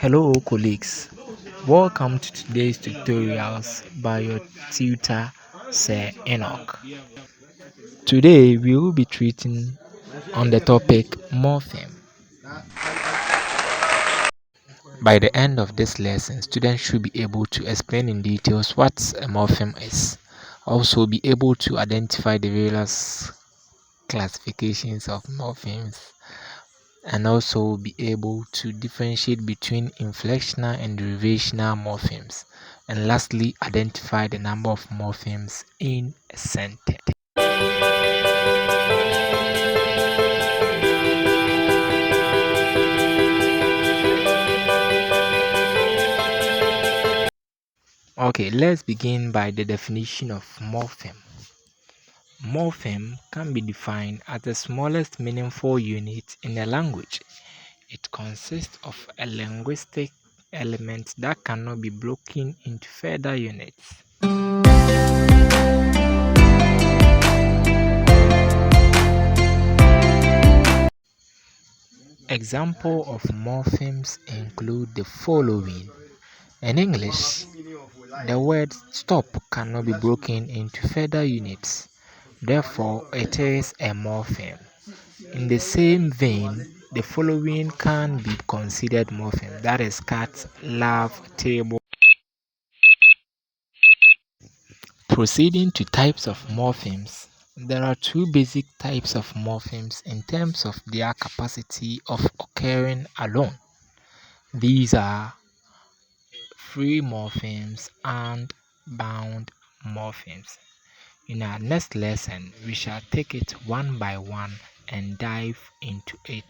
Hello colleagues, welcome to today's tutorials by your tutor Sir Enoch. Today we will be treating on the topic morpheme. By the end of this lesson, students should be able to explain in details what a morpheme is, also be able to identify the various classifications of morphemes, and also be able to differentiate between inflectional and derivational morphemes, and lastly identify the number of morphemes in a sentence. Okay, let's begin by the definition of morpheme. Morpheme can be defined as the smallest meaningful unit in a language. It consists of a linguistic element that cannot be broken into further units. Examples of morphemes include the following. In English, the word stop cannot be broken into further units, therefore it is a morpheme. In the same vein, the following can be considered morpheme, that is cat, love, table. Proceeding to types of morphemes, there are two basic types of morphemes in terms of their capacity of occurring alone. These are free morphemes and bound morphemes. In our next lesson, we shall take it one by one and dive into it.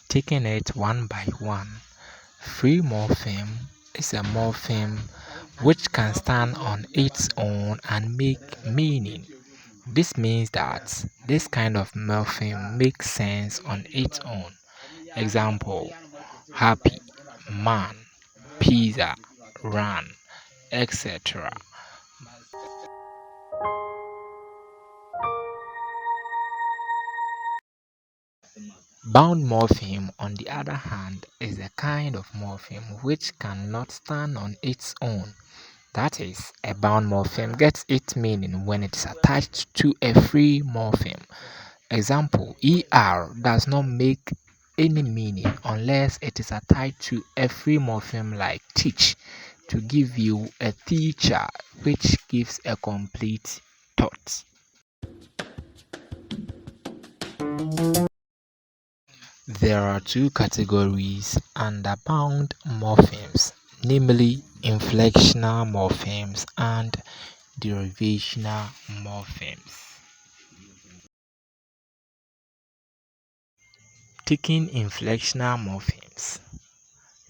Taking it one by one, free morpheme is a morpheme which can stand on its own and make meaning. This means that this kind of morpheme makes sense on its own. Example: happy, man, pizza, run, etc. Bound morpheme, on the other hand, is a kind of morpheme which cannot stand on its own. That is, a bound morpheme gets its meaning when it is attached to a free morpheme. Example: ER does not make any meaning unless it is attached to a free morpheme like teach, to give you a teacher, which gives a complete thought. There are two categories under bound morphemes, namely inflectional morphemes and derivational morphemes. Taking inflectional morphemes.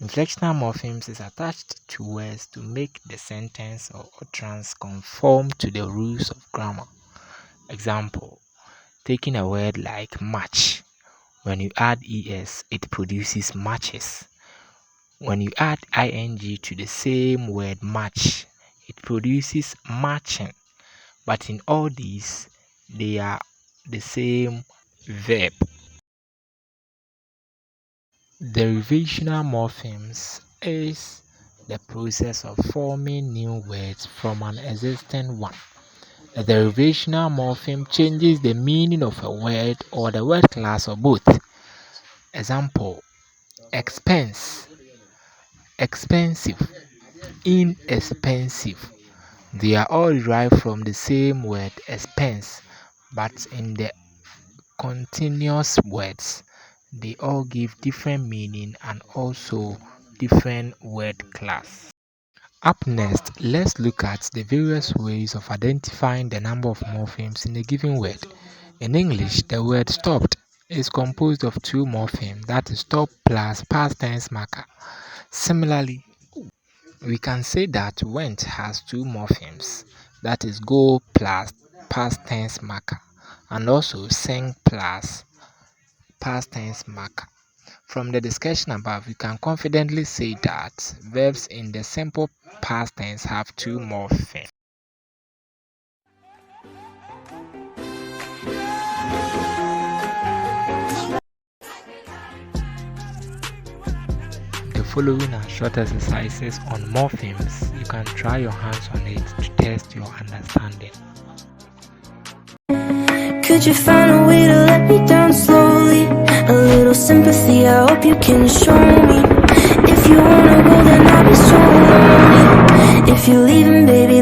Inflectional morphemes is attached to words to make the sentence or utterance conform to the rules of grammar. Example: taking a word like match. When you add es, it produces matches. When you add ing to the same word match, it produces matching. But in all these, they are the same verb. Derivational morphemes is the process of forming new words from an existing one. A derivational morpheme changes the meaning of a word or the word class or both. Example: expense, expensive, inexpensive. They are all derived from the same word expense, but in the continuous words, they all give different meaning and also different word class. Up next, let's look at the various ways of identifying the number of morphemes in a given word. In English, the word stopped is composed of two morphemes, that is stop plus past tense marker. Similarly, we can say that went has two morphemes, that is go plus past tense marker, and also sing plus past tense marker. From the discussion above, we can confidently say that verbs in the simple past tense have two morphemes. following are short exercises on morphemes. You can try your hands on it to test your understanding. Could you find a way to let me down slowly? A little sympathy, I hope you can show me. If you wanna go, then I'll be so lonely. If you're leaving, baby